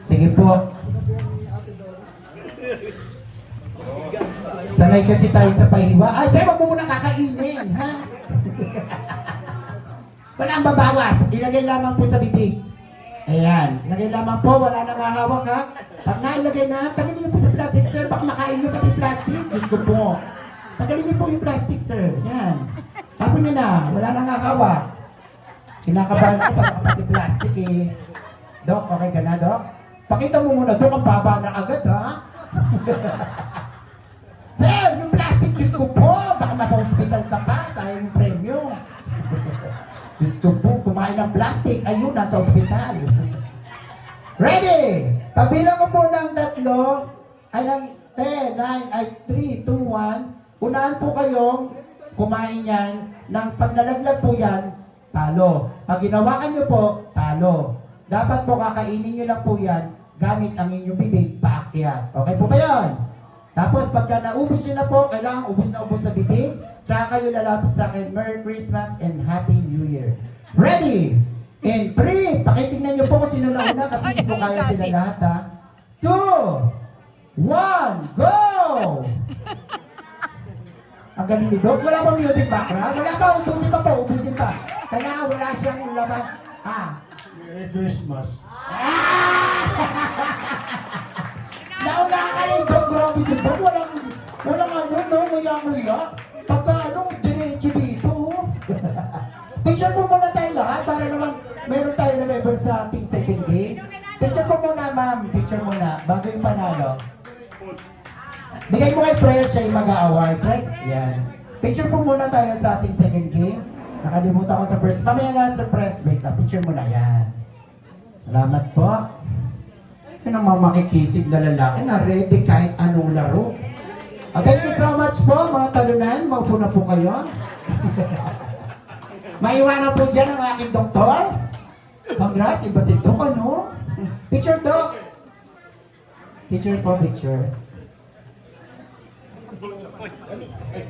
Sige po. Sanay kasi tayo sa pahiwa. Ay, sa'yo, wag mo muna kakainin, ha? Wala ang babawas. Ilagay lamang po sa bibig. Ayan. Ilagay lamang po. Wala nang hahawak, ha? Pag nailagay na, tagalin niyo po sa plastic, sir. Baka makain niyo pati plastic. Diyos ko po. Tagalin niyo po yung plastic, sir. Yan. Tapon niyo na. Wala nang hahawak. Kinakabahan ako pati plastic, eh. Dok, okay ka na, Dok? Pakita mo muna, Dok. Ang baba na agad, ha? Sir, yung plastic, Diyos ko po. Baka mapa-hospital ka pa. Sayang yung premyo. Diyos ko po, kumain ng plastic. Ayun, nasa ospital. Ready? Pagbilang ko po ng 3, ay ng 10, 9, ay 3, 2, 1. Unahan po kayong kumain yan ng pag nalaglag po yan, talo. Pag ginawakan nyo po, talo. Dapat po kakainin nyo lang po yan gamit ang inyong bibig paakyat. Okay po ba yun? Tapos pagka naubos nyo na po, kailangan ubos na ubos sa bibig, tsaka kayo lalapit sa akin, Merry Christmas and Happy New Year. Ready? In 3, pakitignan nyo po kung sino na una kasi hindi ko kaya sila lahat, ha? 2, 1, go! Ang galing ni Doc. Wala pa music background? Wala pa, ubusin pa po, ubusin pa. Kailangan wala siyang laban. Merry Christmas. Nauna ka rin, Doc. Grabe si Doc. Walang ano, no? Nguya-nguya. Pagka ano, diretso dito. Picture po muna tayo lahat para naman meron tayo na member sa ating second game. Picture po muna, ma'am. Picture muna. Bago yung panalo. Bigay mo kay Press, siya yung mag-award. Press, yan. Picture po muna tayo sa ating second game. Nakalimutan ko sa first. Mamaya nga sa Press, wait na. Picture muna, yan. Salamat po. Yan ang mga makikisig na lalaki na ready kahit anong laro. Thank you so much po, mga talunan. Maupo na po kayo. Maiwanan po dyan ang aking doktor. Congrats, iba si Doc, ano? Picture, Doc. Picture po, picture.